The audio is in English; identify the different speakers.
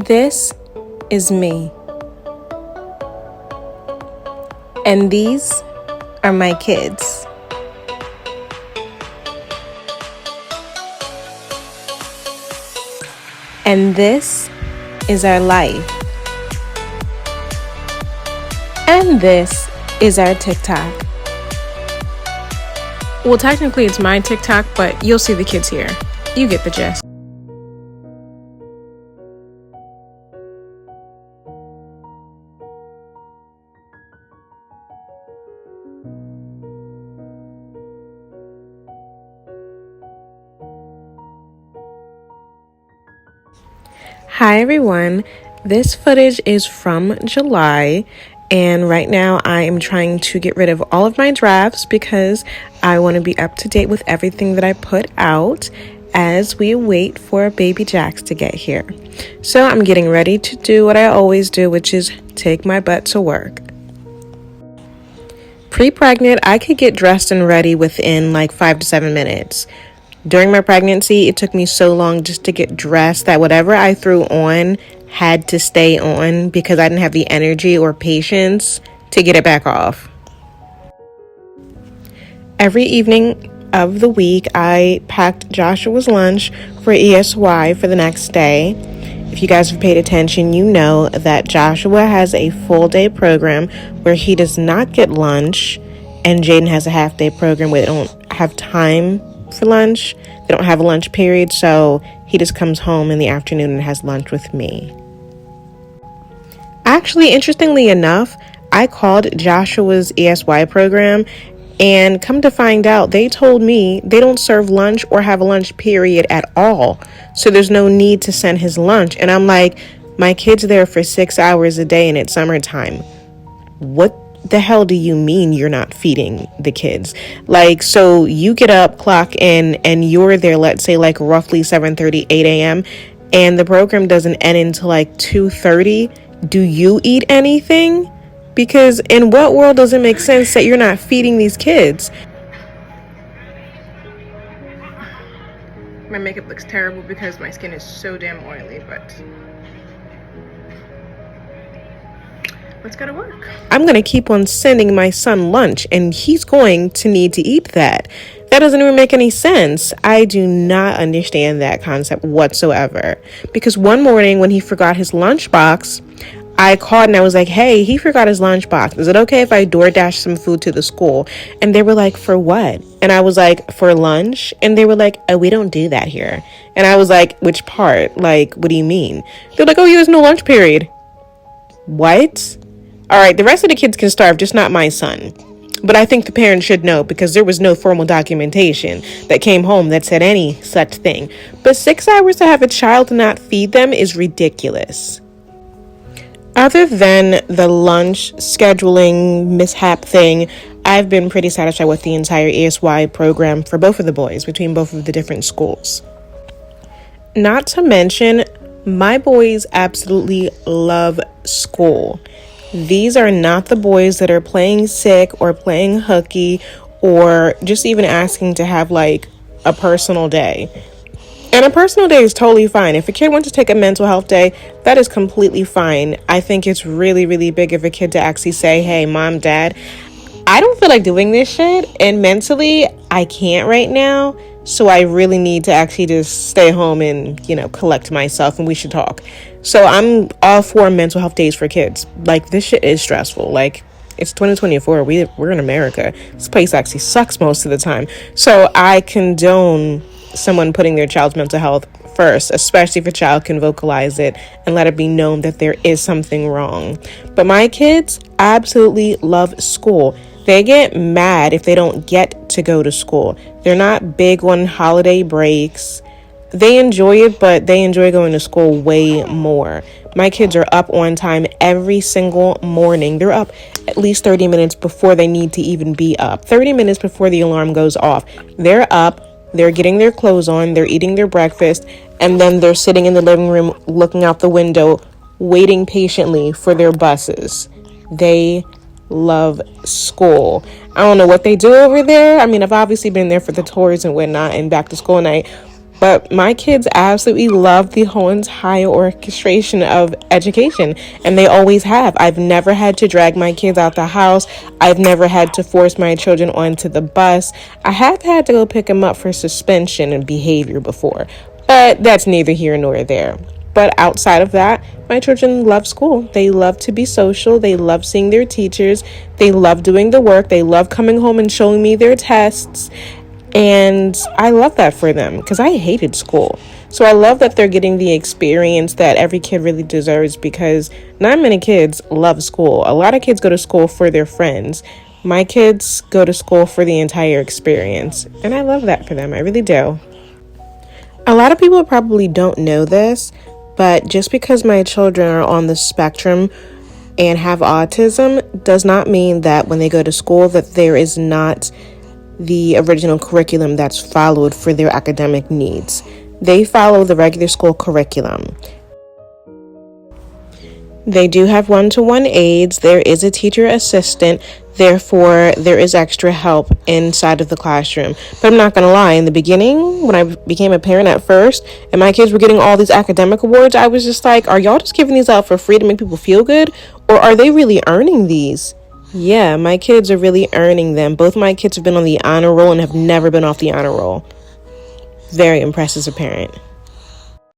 Speaker 1: This is me. And these are my kids. And this is our life. And this is our TikTok. Well, technically it's my TikTok, but you'll see the kids here. You get the gist. Hi everyone, this footage is from July, and right now I am trying to get rid of all of my drafts because I want to be up to date with everything that I put out as we wait for baby Jax to get here. So I'm getting ready to do what I always do, which is take my butt to work. Pre-pregnant, I could get dressed and ready within like 5 to 7 minutes. During my pregnancy, it took me so long just to get dressed that whatever I threw on had to stay on because I didn't have the energy or patience to get it back off. Every evening of the week, I packed Joshua's lunch for ESY for the next day. If you guys have paid attention, you know that Joshua has a full day program where he does not get lunch, and Jaden has a half day program where they don't have time for lunch. They don't have a lunch period, so he just comes home in the afternoon and has lunch with me. Actually, interestingly enough, I called Joshua's ESY program, and come to find out, they told me they don't serve lunch or have a lunch period at all, so there's no need to send his lunch. And I'm like, my kid's there for 6 hours a day and it's summertime. What the hell do you mean you're not feeding the kids? Like, so you get up, clock in, and you're there, let's say like roughly 7:30, 8 a.m. and the program doesn't end until like 2:30. Do you eat anything? Because in what world does it make sense that you're not feeding these kids? My makeup looks terrible because my skin is so damn oily, but let's go to work. I'm going to keep on sending my son lunch, and he's going to need to eat that. That doesn't even make any sense. I do not understand that concept whatsoever. Because one morning when he forgot his lunchbox, I called and I was like, hey, he forgot his lunchbox. Is it okay if I DoorDash some food to the school? And they were like, for what? And I was like, for lunch? And they were like, oh, we don't do that here. And I was like, which part? Like, what do you mean? They're like, oh, yeah, there's no lunch period. What? All right, the rest of the kids can starve, just not my son. But I think the parents should know because there was no formal documentation that came home that said any such thing. But 6 hours to have a child and not feed them is ridiculous. Other than the lunch scheduling mishap thing, I've been pretty satisfied with the entire ESY program for both of the boys between both of the different schools. Not to mention, my boys absolutely love school. These are not the boys that are playing sick or playing hooky or just even asking to have like a personal day. And a personal day is totally fine. If a kid wants to take a mental health day, that is completely fine. I think it's really, really big of a kid to actually say, hey, mom, dad, I don't feel like doing this shit. And mentally, I can't right now. So I really need to actually just stay home and, collect myself, and we should talk. So I'm all for mental health days for kids. Like, this shit is stressful. Like, it's 2024. We're in America. This place actually sucks most of the time. So I condone someone putting their child's mental health first, especially if a child can vocalize it and let it be known that there is something wrong. But my kids absolutely love school. They get mad if they don't get to go to school. They're not big on holiday breaks. They enjoy it, but they enjoy going to school way more. My kids are up on time every single morning. They're up at least 30 minutes before they need to even be up. 30 minutes before the alarm goes off. They're up. They're getting their clothes on, they're eating their breakfast, and then they're sitting in the living room looking out the window, waiting patiently for their buses. They love school. I don't know what they do over there. I mean, I've obviously been there for the tours and whatnot and back to school night, But my kids absolutely love the whole entire orchestration of education, and they always have. I've never had to drag my kids out the house. I've never had to force my children onto the bus. I have had to go pick them up for suspension and behavior before, but that's neither here nor there. But outside of that, my children love school. They love to be social. They love seeing their teachers. They love doing the work. They love coming home and showing me their tests. And I love that for them because I hated school. So I love that they're getting the experience that every kid really deserves, because not many kids love school. A lot of kids go to school for their friends. My kids go to school for the entire experience. And I love that for them. I really do. A lot of people probably don't know this, but just because my children are on the spectrum and have autism does not mean that when they go to school that there is not the original curriculum that's followed for their academic needs. They follow the regular school curriculum. They do have one-to-one aides. There is a teacher assistant. Therefore, there is extra help inside of the classroom. But I'm not going to lie. In the beginning, when I became a parent at first, and my kids were getting all these academic awards, I was just like, are y'all just giving these out for free to make people feel good? Or are they really earning these? Yeah, my kids are really earning them. Both my kids have been on the honor roll and have never been off the honor roll. Very impressed as a parent.